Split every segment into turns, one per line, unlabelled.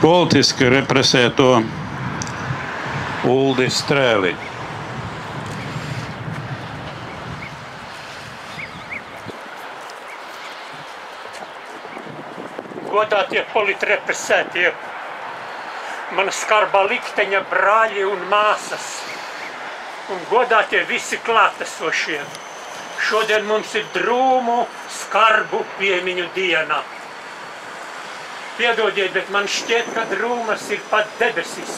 politiski represēto Uldi Strēli.
Godātie politrepresētie, mana skarbā likteņa brāļi un māsas, un godātie visi klātesošie. Šodien mums ir drūmu, skarbu piemiņu diena. Piedodiet, bet man šķiet, ka drūmas ir pat debesis.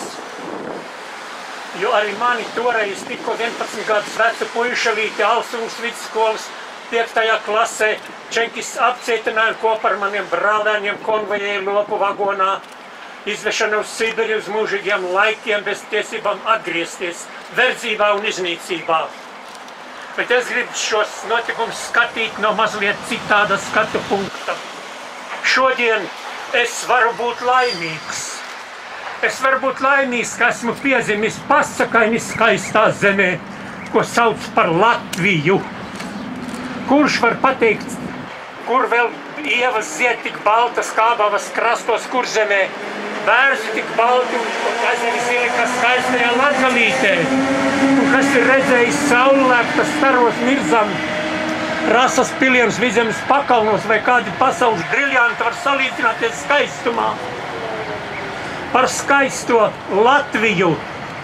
Jo arī mani toreiz tikko 11 gadus vecu puišalīti Alsunas vidusskolas 5. klasē Čenkis apcietināja kopā ar maniem brālēniem konvojēju lopu vagonā, izvešana uz Sibiri uz mūžīgiem laikiem bez tiesībām atgriezties verdzībā un iznīcībā. Bet es gribu šos notikumus skatīt no mazliet citāda skatu punkta. Šodien es varu būt laimīgs. Es varu būt laimīgs, ka esmu piedzimis pasakaini skaistā zemē, ko sauc par Latviju. Kurš var pateikt, kur vēl ievas zied tik baltas kābavas krastos Kurzemē, bērzi tik balti un ezeri zili, kas skaistajā Latgalītē, un kas ir redzējis saulēkta staros Mirzam, Rasas pilienus Vidzemes pakalnos vai kādi pasaules briljanti var salīdzināties skaistumā. Par skaisto Latviju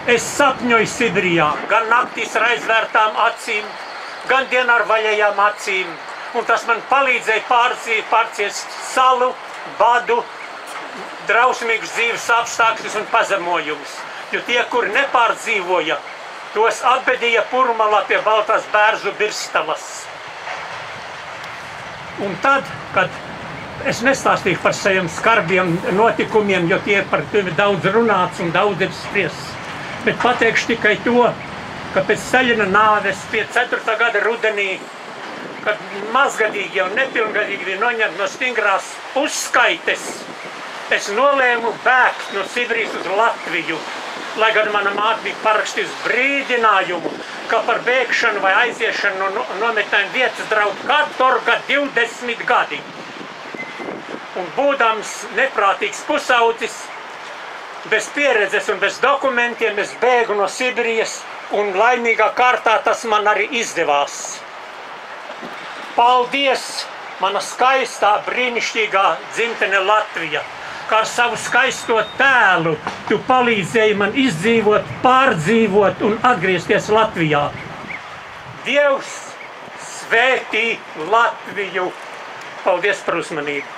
es sapņoju Sibirijā, gan naktīs ar aizvērtām acīm, gan dienā ar vaļējām acīm, un tas man palīdzēja pārciest salu, badu, drausmīgus dzīves apstākļus un pazemojumus, jo tie, kuri nepārdzīvoja, tos apbedīja Purmalā pie baltās bērzu birstalas. Un tad, kad es nestāstīju par saviem skarbiem notikumiem, jo tie par tevi daudz runāts un daudz ir spriests, bet pateikšu tikai to, ka pēc Staļina nāves pie 4. gada rudenī, kad mazgadīgi un nepilngadīgi bija noņemti no stingrās uzskaites, es nolēmu bēgt no Sibirijas uz Latviju, lai gan mana māte bija parakstījusi brīdinājumu, ka par bēgšanu vai aiziešanu no nometnēm vietas draud katorga 20 gadi. Un būdams neprātīgs pusaudzis, bez pieredzes un bez dokumentiem, es bēgu no Sibirijas, un laimīgā kārtā tas man arī izdevās. Paldies, mana skaistā, brīnišķīgā dzimtene Latvija, kā ar savu skaisto tēlu tu palīdzēji man izdzīvot, pārdzīvot un atgriezties Latvijā. Dievs svētī Latviju! Paldies par uzmanību!